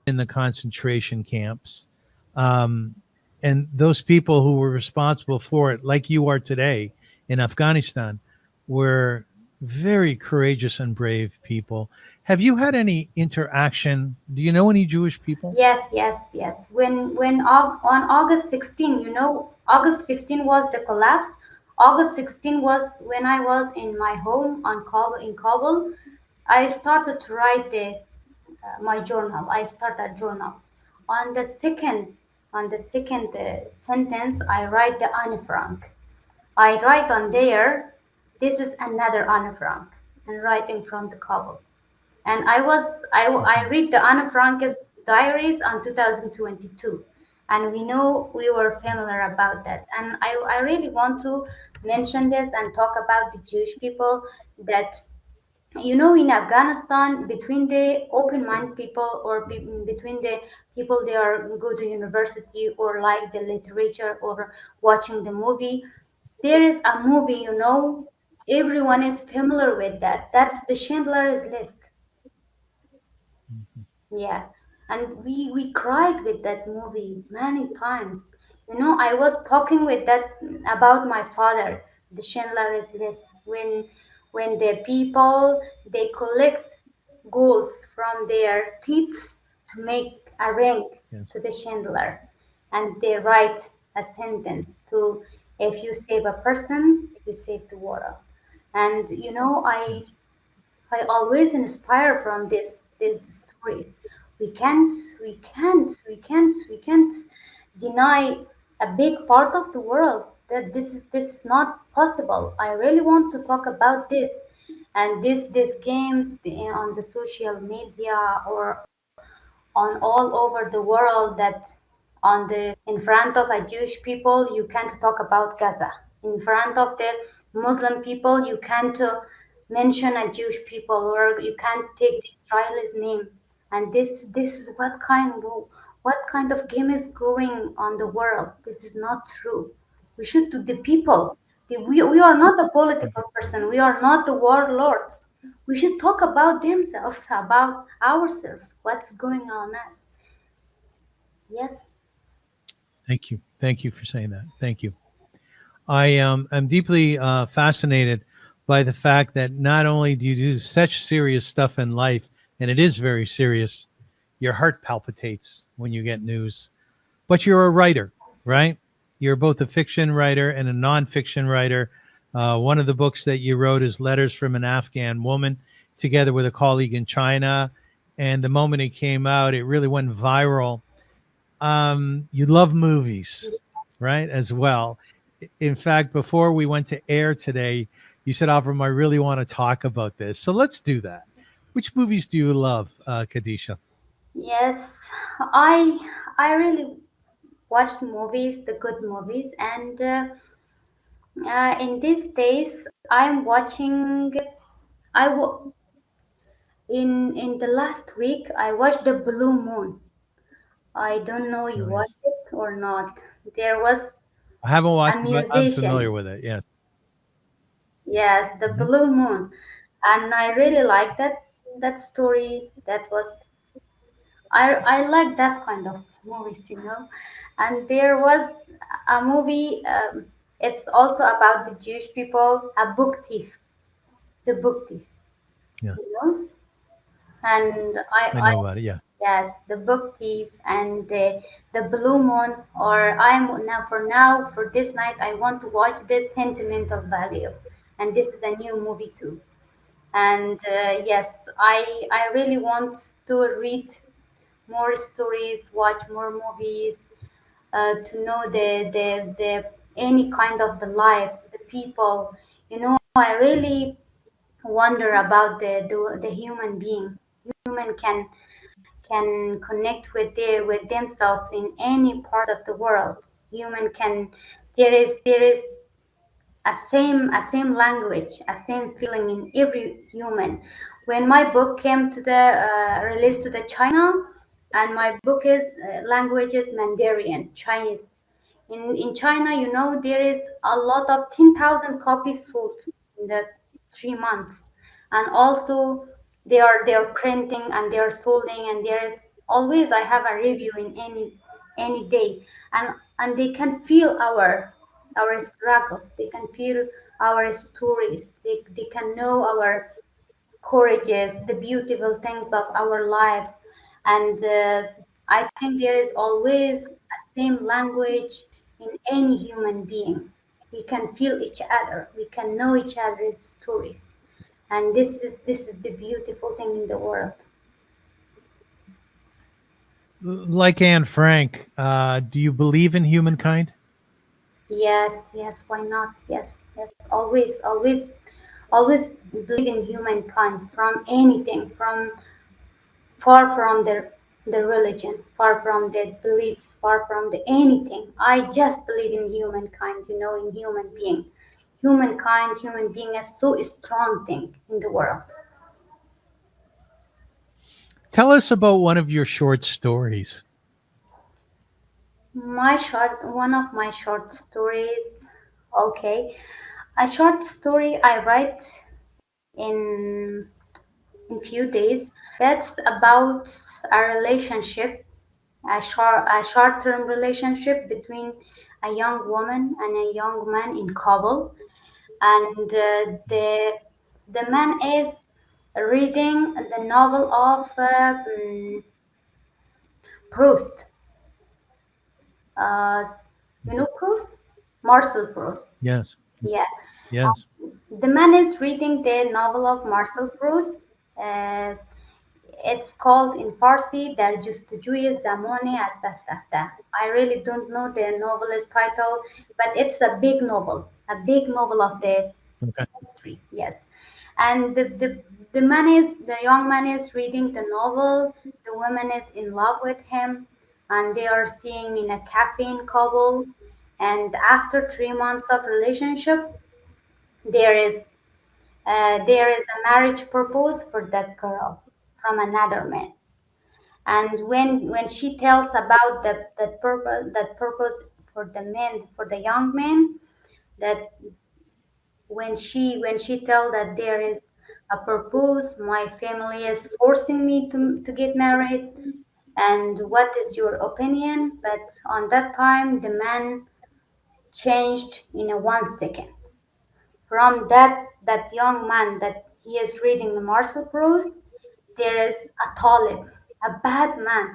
in the concentration camps. Um, And those people who were responsible for it, like you are today in Afghanistan, were very courageous and brave people. Have you had any interaction? Do you know any Jewish people? Yes, yes, yes. On August 16, August 15 was the collapse. August 16 was when I was in my home on Kabul in Kabul. I started to write my journal. I started a journal. On the second on the second sentence, I write the Anne Frank. I write on there, this is another Anne Frank, and writing from the Kabul. And I read the Anne Frank's diaries on 2022, and we know we were familiar about that. And I really want to mention this and talk about the Jewish people that in Afghanistan, between the open mind people or between the people they are go to university or like the literature or watching the movie, there is a movie, everyone is familiar with that. That's the Schindler's List. Yeah, and we cried with that movie many times. I was talking with that about my father, the Schindler's List, when the people they collect golds from their teeth to make a ring Yes. to the Schindler, and they write a sentence to, if you save a person, you save the world. And Yes. I always inspire from these stories. We can't, we can't deny a big part of the world that this is not possible. I really want to talk about this, and these games on the social media or on all over the world that in front of a Jewish people you can't talk about Gaza. In front of the Muslim people you can't mention a Jewish people, or you can't take the Israelis name. And this is what kind of game is going on the world. This is not true. We should do the people. We are not a political person. We are not the warlords. We should talk about themselves, about ourselves, what's going on us. Yes, Thank you. Thank you for saying that. Thank you. I'm deeply fascinated by the fact that not only do you do such serious stuff in life, and it is very serious, your heart palpitates when you get news, but you're a writer, right? You're both a fiction writer and a nonfiction writer. One of the books that you wrote is Letters from an Afghan Woman, together with a colleague in China. And the moment it came out, it really went viral. You love movies, right? As well. In fact, before we went to air today, you said, Avram, I really want to talk about this. So let's do that. Which movies do you love, Kadisha? yes. I really watch movies, the good movies, and in these days I'm watching. I w- in the last week I watched the Blue Moon. I don't know you Oh, yes. watched it or not. There was I haven't a watched it, but I'm familiar musician. with it. Yes. Yes, the Hmm. Blue Moon, and I really like that story. That was I like that kind of movies. And there was a movie. It's also about the Jewish people, a book thief, the book thief. Yeah. You know, and I I know about it. Yeah. yes, the book thief and the Blue Moon. Or I'm now for this night I want to watch this Sentimental Value, and this is a new movie too. And yes, I really want to read more stories, watch more movies, to know the any kind of the lives, the people. I really wonder about the human being. Human can connect with themselves in any part of the world. Human can there is a same language, a same feeling in every human. When my book came to the released to the China, and my book is language is Mandarin, Chinese. In China, there is a lot of 10,000 copies sold in the 3 months, and also they are printing and they are solding, and there is always I have a review in any day, and and they can feel our struggles. They can feel our stories. They can know our courageous, the beautiful things of our lives. And I think there is always a same language in any human being. We can feel each other. We can know each other's stories. And this is the beautiful thing in the world. Like Anne Frank, do you believe in humankind? Yes, yes, why not? Yes, yes, always, always, always believe in humankind from anything, from far from the religion, far from their beliefs, far from the anything. I just believe in humankind, in human being. Humankind, human being is so strong thing in the world. Tell us about one of your short stories. One of my short stories, okay, a short story I write in in few days. That's about a relationship, a short-term relationship between a young woman and a young man in Kabul, and the man is reading the novel of Proust. Uh, you know Proust, Marcel Proust. Yes. Yeah, Yes. the man is reading the novel of Marcel Proust. Uh, It's called in Farsi در جستجوی زمان از دست رفته. I really don't know the novelist title, but it's a big novel of the Okay. history. Yes, and the young man is reading the novel. The woman is in love with him, and they are seeing in a cafe in Kabul. And after 3 months of relationship, there is there is a marriage proposal for that girl from another man. And when she tells about that purpose for the men, for the young men, that when she tell that there is a purpose, my family is forcing me to get married, and what is your opinion? But on that time the man changed in a 1 second. From that young man that he is reading the Marcel Proust, there is a Talib, a bad man,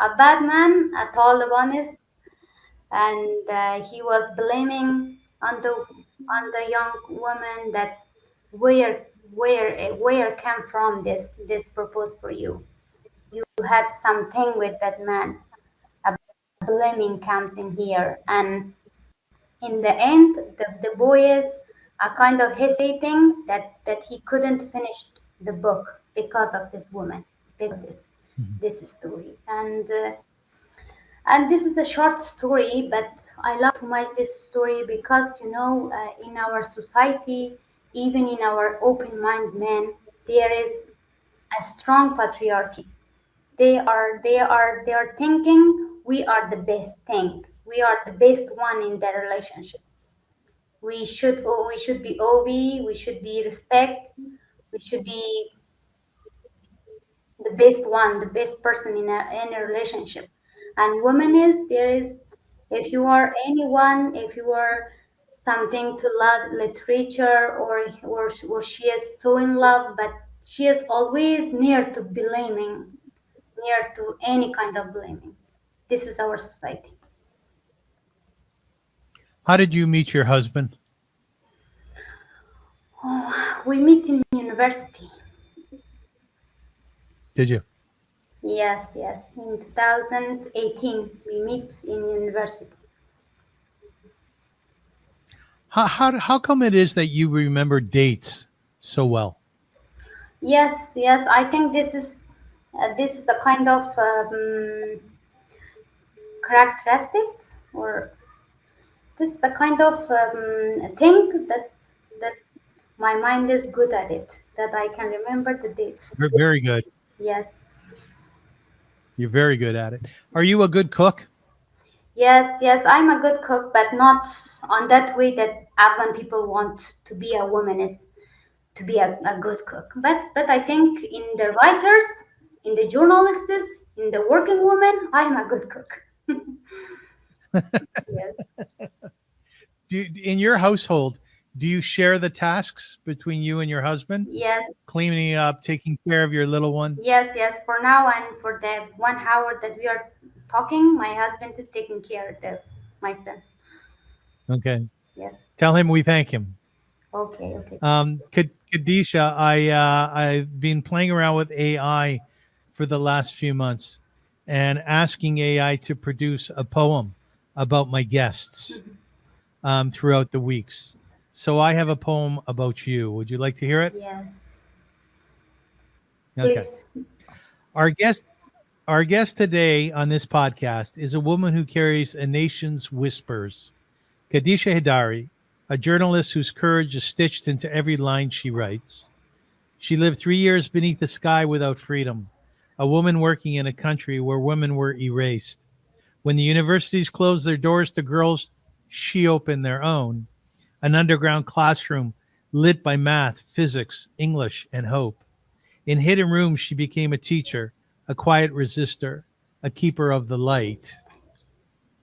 a bad man, a Talibanist, and he was blaming on the young woman that where came from this purpose for you. You had something with that man. A blaming comes in here, and in the end, the boy is kind of hesitating that he couldn't finish the book because of this woman, because of Mhm. this story. And this is a short story, but I love to make this story because in our society, even in our open mind men, there is a strong patriarchy. They are thinking we are the best thing. We are the best one in the relationship. We should be OB, we should be respect, we should be the best one, the best person in a relationship. And woman is there is, if you are anyone, if you are something to love literature, or she is so in love, but she is always near to blaming, near to any kind of blaming. This is our society. How did you meet your husband? Oh, we meet in university. Did you? Yes, yes. In 2018, we meet in university. How come it is that you remember dates so well? Yes, yes. I think this is the kind of characteristics, or this is the kind of thing that my mind is good at it. That I can remember the dates. Very good. Yes, You're very good at it. Are you a good cook? yes, yes. I'm a good cook, but not on that way that Afghan people want to be a woman is to be a good cook. But I think in the writers, in the journalists, in the working woman, I'm a good cook. Yes. In your household, do you share the tasks between you and your husband? Yes. Cleaning up, taking care of your little one? Yes, yes. For now and for the 1 hour that we are talking, my husband is taking care of my son. Okay. Yes. Tell him we thank him. Okay, okay. Kadisha, I've been playing around with AI for the last few months and asking AI to produce a poem about my guests throughout the weeks. So I have a poem about you. Would you like to hear it? Yes. Okay. Please. Our guest Our guest today on this podcast is a woman who carries a nation's whispers, Khadija Haidary, a journalist whose courage is stitched into every line she writes. She lived 3 years beneath a sky without freedom, a woman working in a country where women were erased. When the universities closed their doors to girls, she opened their own, an underground classroom lit by math, physics, English, and hope. In hidden rooms, she became a teacher, a quiet resistor, a keeper of the light.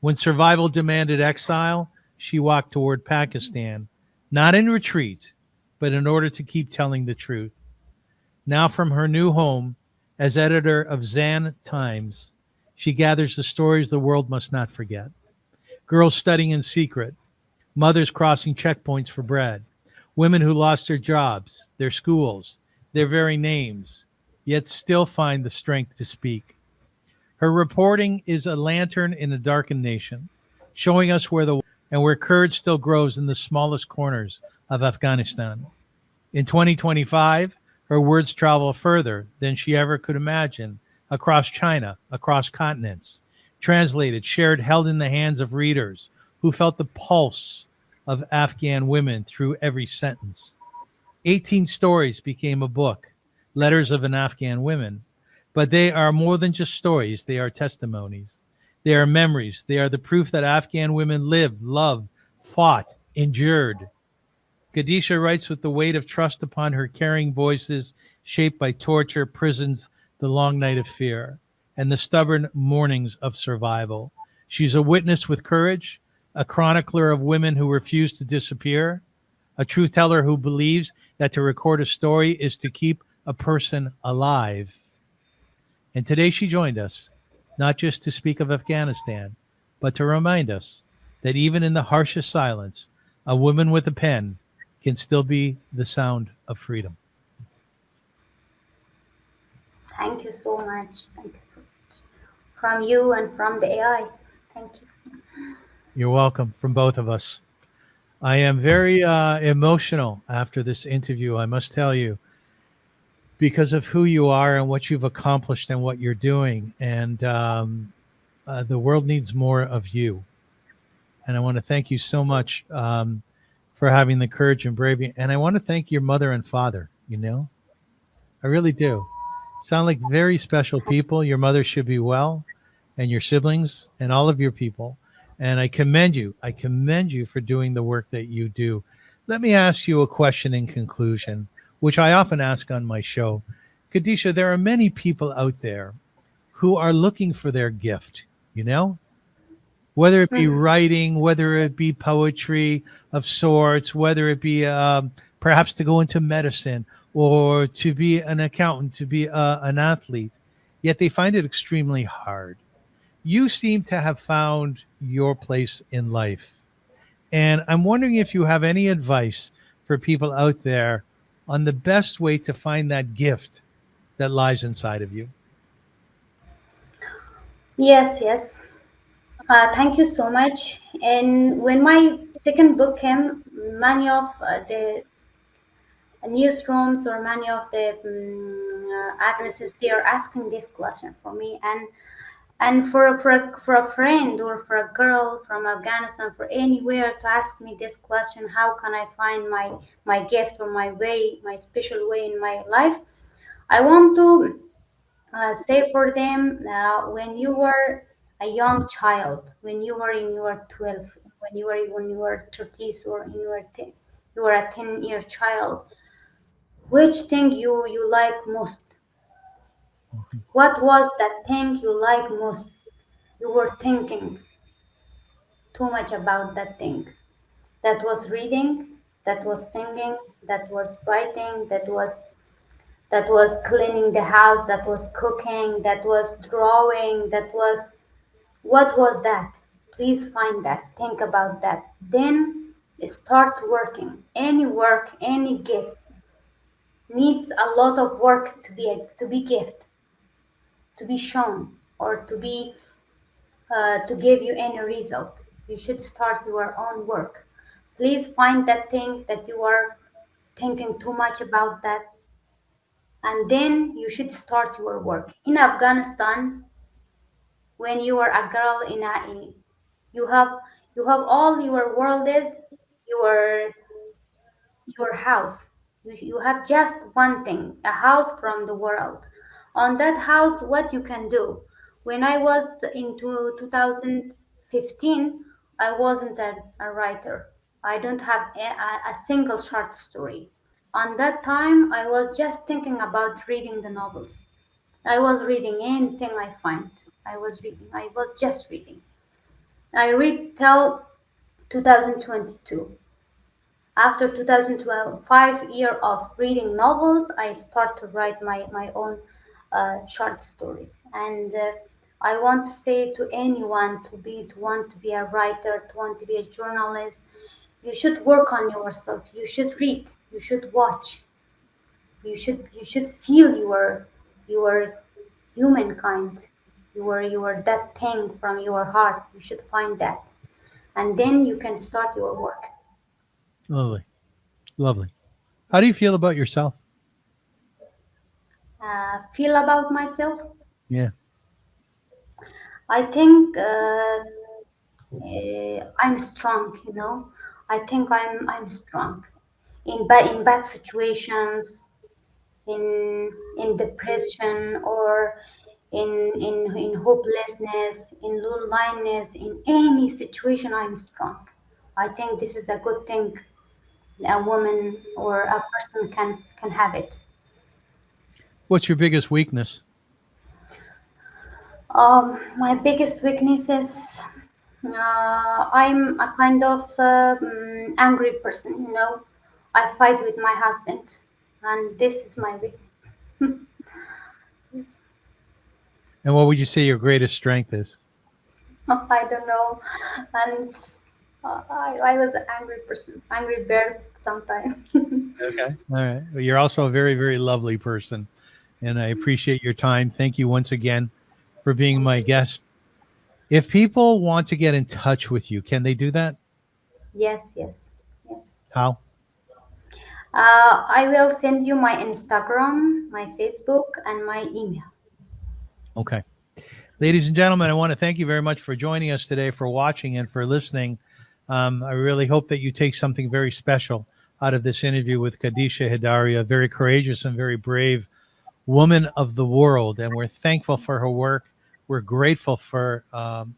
When survival demanded exile, she walked toward Pakistan, not in retreat, but in order to keep telling the truth. Now, from her new home as editor of Zan Times, she gathers the stories the world must not forget. Girls studying in secret, mothers crossing checkpoints for bread, women who lost their jobs, their schools, their very names, yet still find the strength to speak. Her reporting is a lantern in a darkened nation, showing us where the and where courage still grows in the smallest corners of Afghanistan. In 2025, her words travel further than she ever could imagine, across China, across continents, translated, shared, held in the hands of readers who felt the pulse of Afghan women through every sentence. 18 stories became a book, Letters of an Afghan Women. But they are more than just stories, they are testimonies. They are memories. They are the proof that Afghan women lived, loved, fought, endured. Gadisha writes with the weight of trust upon her caring voices, shaped by torture, prisons, the long night of fear, and the stubborn mornings of survival. She's a witness with courage, a chronicler of women who refuse to disappear, a truth teller who believes that to record a story is to keep a person alive. And today she joined us, not just to speak of Afghanistan, but to remind us that even in the harshest silence, a woman with a pen can still be the sound of freedom. Thank you so much. Thank you so much. From you and from the AI. Thank you. You're welcome from both of us. I am very emotional after this interview, I must tell you, because of who you are and what you've accomplished and what you're doing. And the world needs more of you. And I want to thank you so much for having the courage and bravery. And I want to thank your mother and father, I really do. Sound like very special people. Your mother should be well, and your siblings, and all of your people. And I commend you. I commend you for doing the work that you do. Let me ask you a question in conclusion, which I often ask on my show. Kadisha, there are many people out there who are looking for their gift, you know? Whether it be Mhm. writing, whether it be poetry of sorts, whether it be perhaps to go into medicine or to be an accountant, to be an athlete, yet they find it extremely hard. You seem to have found your place in life. And I'm wondering if you have any advice for people out there on the best way to find that gift that lies inside of you. Yes, yes. Thank you so much. And when my second book came, many of the newsrooms or many of the addresses, they are asking this question for me. And for a friend or for a girl from Afghanistan, for anywhere to ask me this question, how can I find my gift or my way, my special way in my life? I want to say for them, when you were a young child, when you were in your 12, when you were 30s, or in your you were a 10-year child, which thing you like most? What was that thing you like most? You were thinking. too much about that thing. That was reading, that was singing, that was writing, that was cleaning the house, that was cooking, that was drawing, that was what was that? Please find that. Think about that. Then start working. Any work, any gift needs a lot of work to be gift, to be shown, or to give you any result. You should start your own work. Please find that thing that you are thinking too much about that, and then you should start your work. In Afghanistan, when you are a girl you have you have all your world is your your house. You have just one thing, a house from the world. On that house, what you can do. When I was into 2015, I wasn't a writer. I don't have a single short story. On that time, I was just thinking about reading the novels. I was reading anything I find. I was reading. I was just reading. I read till 2022. After 2012, 5 years of reading novels, I start to write my own short stories. And I want to say to anyone to want to be a writer, to want to be a journalist, you should work on yourself. You should read. You should watch. You should feel your humankind. You are that thing from your heart. You should find that, and then you can start your work. Lovely. Lovely. How do you feel about yourself? Feel about myself. Yeah. I think I'm strong. I think I'm strong in bad situations, in depression, or in hopelessness, in loneliness. In any situation, I'm strong. I think this is a good thing a woman or a person can have it. What's your biggest weakness? My biggest weakness is I'm a kind of angry person. I fight with my husband, and this is my weakness. Yes. And what would you say your greatest strength is? I don't know, and I was an angry person, angry bird sometimes. Okay. All right. Well, you're also a very, very lovely person. And I appreciate your time. Thank you once again for being Thank my you so guest. If people want to get in touch with you, can they do that? Yes, yes, yes. How? I will send you my Instagram, my Facebook, and my email. Okay. Ladies and gentlemen, I want to thank you very much for joining us today, for watching, and for listening. I really hope that you take something very special out of this interview with Khadija Haidary, a very courageous and very brave woman of the world. And we're thankful for her work. We're grateful for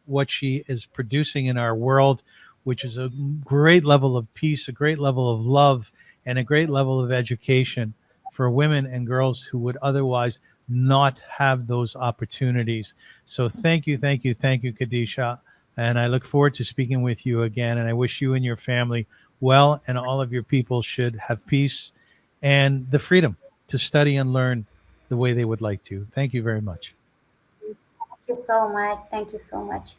what she is producing in our world, which is a great level of peace, a great level of love, and a great level of education for women and girls who would otherwise not have those opportunities. So thank you, thank you, thank you, Kadisha. And I look forward to speaking with you again. And I wish you and your family well, and all of your people should have peace and the freedom to study and learn the way they would like to. Thank you very much. Thank you so much. Thank you so much.